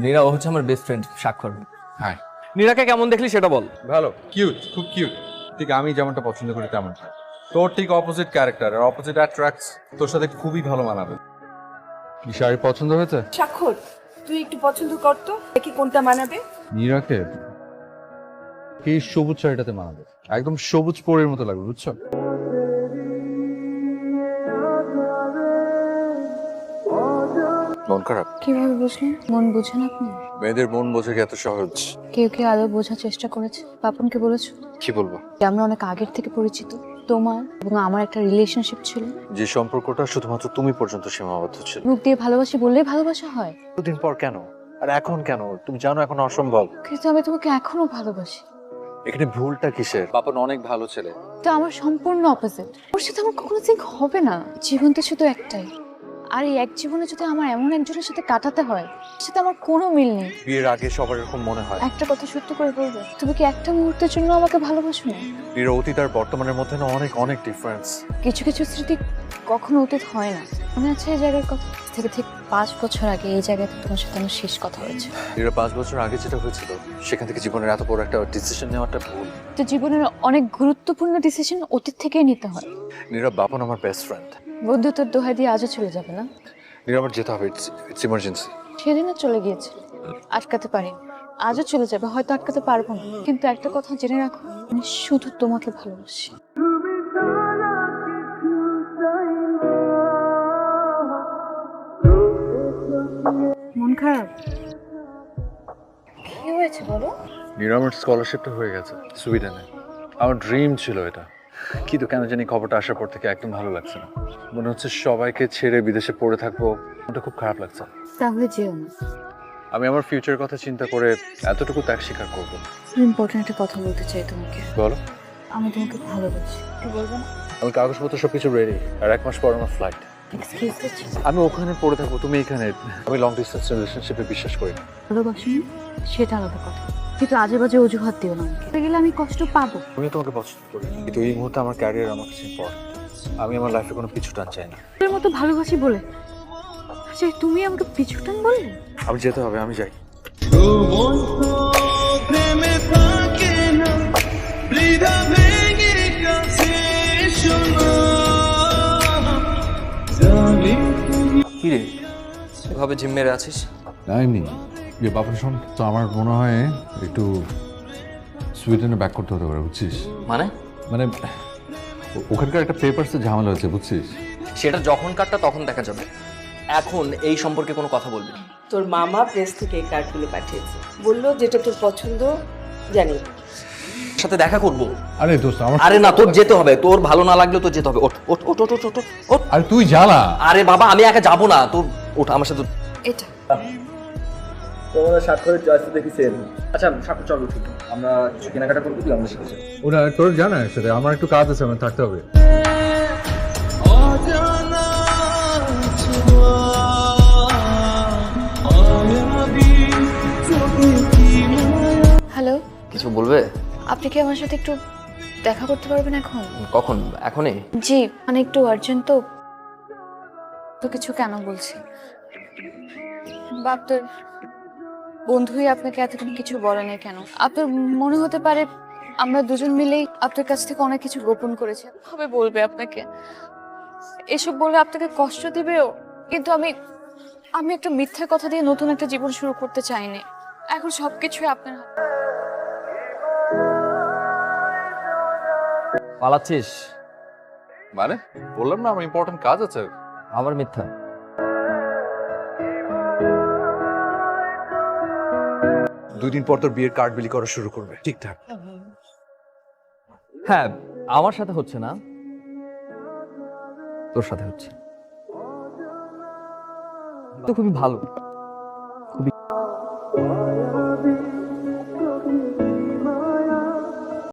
নীরা ও হচ্ছে আমার best friend স্বাক্ষর। হাই। নীরাকে কেমন দেখলি সেটা বল। ভালো, কিউট, খুব কিউট। ঠিক আমি যেমনটা পছন্দ করি তেমনটা। তোর ঠিক অপোজিট ক্যারেক্টার আর অপোজিট অ্যাট্রাক্টস, তোর সাথে খুবই ভালো মানাবে। কি শাড়ি পছন্দ হয়েছে? স্বাক্ষর, তুই একটু পছন্দ কর তো, দেখি কোনটা মানাবে। নীরাকে এই সবুজ শাড়িটাতে মানাবে, একদম সবুজ পরের মতো লাগবে, বুঝছো? মন খারাপ? কিভাবে বুঝলেন? মন বুঝেন আপনি? মেয়েদের মন বোঝা কি এত সহজ? কেউ কেউ আদৌ বোঝার চেষ্টা করেছে? পাপনকে বলেছো কি বলবো? যে আমরা অনেক আগের থেকে পরিচিত, তোমার এবং আমার একটা রিলেশনশিপ ছিল। যে সম্পর্কটা শুধুমাত্র তুমি পর্যন্ত সীমাবদ্ধ ছিল। মুখ দিয়ে ভালোবাসি বললেই ভালোবাসা হয়? দুদিন পর কেন, আর এখন কেন? তুমি জানো এখন অসম্ভব। কিন্তু আমি তোমাকে এখনো ভালোবাসি। এখানে ভুলটা কিসের? বাপন অনেক ভালো ছেলে। তো আমার সম্পূর্ণ অপোজিট। ওর সাথে আমার কখনো সিঙ্ক হবে না। জীবন তো শুধু একটাই, আর এই এক জীবনে যদি আমার এমন একজনের সাথে কাটাতে হয়, সেটা আমার কোনো মিল নেই। বিয়ের আগে সবার এরকম মনে হয়। একটা কথা সত্যি করে বলবে, তুমি কি একটা মুহূর্তের জন্য আমাকে ভালোবাসো না? বিয়ের অতীত আর বর্তমানের মধ্যে না অনেক অনেক ডিফারেন্স। কিছু কিছু স্মৃতি কখনো অতীত হয় না। মনে আছে এই জায়গার কথা? থেকে ঠিক 5 বছর আগে এই জায়গাতে তোমার সাথে আমার শেষ কথা হয়েছে। বিয়ের 5 বছর আগে যেটা হয়েছিল, সেখান থেকে জীবনের এত বড় একটা ডিসিশন নেওয়াটা ভুল। তো জীবনের অনেক গুরুত্বপূর্ণ ডিসিশন অতীত থেকেই নিতে হয়। নীরব বাপন আমার বেস্ট ফ্রেন্ড। বন্ধুত্বের দোহাই দিয়ে আজও চলে যাবে না? নীরব আমার যেতে হবে, ইটস ইমার্জেন্সি। সেদিনও চলে গিয়েছিল, আটকাতে পারিনি। আজও চলে যাবে, হয়তো আটকাতে পারবো না, কিন্তু একটা কথা জেনে রাখো, আমি শুধু তোমাকে ভালোবাসি। মন খারাপ? কি হয়েছে বলো? নীরবের স্কলারশিপটা হয়ে গেছে সুইডেনে। আমার ড্রিম ছিল এটা, কিন্তু কেন জানি খবরটা আসার পর থেকে একদম ভালো লাগছে না। মনে হচ্ছে সবাইকে ছেড়ে বিদেশে পড়ে থাকবো, ওটা খুব খারাপ লাগছে। তাহলে যেও না। আমি আমার ফিউচার কথা চিন্তা করে এতটুকু ত্যাগ স্বীকার করবো। ইম্পর্টেন্ট একটা কথা বলতে চাই তোমাকে। বলো। আমি তোমাকে ভালোবাসি। কি বলবো না? আমি কাগজপত্র সবকিছু রেডি, আর 1 মাস পর আমার ফ্লাইট। Excuse me. আমি ওখানে পড়ে থাকবো, তুমি এখানে। আমি লং ডিস্টেন্স রিলেশনশিপে বিশ্বাস করি না। ভালোবাসি না, সেটা আলাদা কথা, কিন্তু আজে বাজে অজুহাত দিও না আমাকে। গেলে আমি কষ্ট পাবো। আমি তোমাকে পছন্দ করি, কিন্তু এই মুহূর্তে আমার ক্যারিয়ার আমার কাছে ইম্পর্টেন্ট। আমি আমার লাইফে কোনো পিছু টান চাই না। তোর মতো ভালোবাসি বলে আচ্ছা তুমি আমাকে পিছু টান বললে? আমি যেতে হবে, আমি যাই। কি রে এভাবে জিম মেরে আছিস? না এমনি যে বাপন শোন, তো আমার মনে হয় একটু সুইডেনে ব্যাক করতে হতে পারে, বুঝছিস? মানে মানে ওখানকার একটা পেপারসে ঝামেলা হচ্ছে, বুঝছিস? সেটা যখন কাটটা তখন দেখা যাবে, এখন এই সম্পর্কে কোনো কথা বলবি না। তোর মামা প্রেস থেকে এই কার্ডগুলো পাঠিয়েছে, বললো যেটা তোর পছন্দ জানি। সাথে দেখা করবো। আরে দোস্ত আমার, আরে না, তোর যেতে হবে, তোর ভালো না লাগলেও তোর যেতে হবে। ওঠ ওঠ ওঠ ওঠ ওঠ ওঠ, ওঠ। আরে তুই জ্বালা। আরে বাবা আমি একা যাবো না, তোর ওঠ আমার সাথে। এটা তোমরা স্বাক্ষরের চয়েস দেখেছেন। আচ্ছা স্বাক্ষর চলো ঠিক, আমরা কিছু কেনাকাটা করবো, তুই আমাদের সাথে চল। ওরা তোর জানা সাথে আমার একটু কাজ আছে, আমার থাকতে হবে। হ্যালো, কিছু বলবে? আপনি কি আমার সাথে একটু দেখা করতে পারবেন এখন? কখন? এখনই? জি, মানে একটু আর্জেন্ট তো। তো কিছু কেন বলছি, বাপ তোর বন্ধুই আপনাকে এতদিন কিছু বলে নাই কেন? আপনার মনে হতে পারে আমরা দুজন মিলেই আপনার কাছ থেকে অনেক কিছু গোপন করেছি। ভাবে বলবে আপনাকে, এসব বলে আপনাকে কষ্ট দিবেও, কিন্তু আমি আমি একটা মিথ্যা কথা দিয়ে নতুন একটা জীবন শুরু করতে চাইনি। এখন সবকিছুই আপনার হাতে। পালাচ্ছিস? মানে বললাম না আমার ইম্পর্টেন্ট কাজ আছে। আবার মিথ্যা? দুদিন পর তোর বিয়ের কার্ড বিলি করা শুরু করবে, ঠিকঠাক? হ্যাঁ, আমার সাথে হচ্ছে না, তোর সাথে হচ্ছে। তো খুবই ভালো।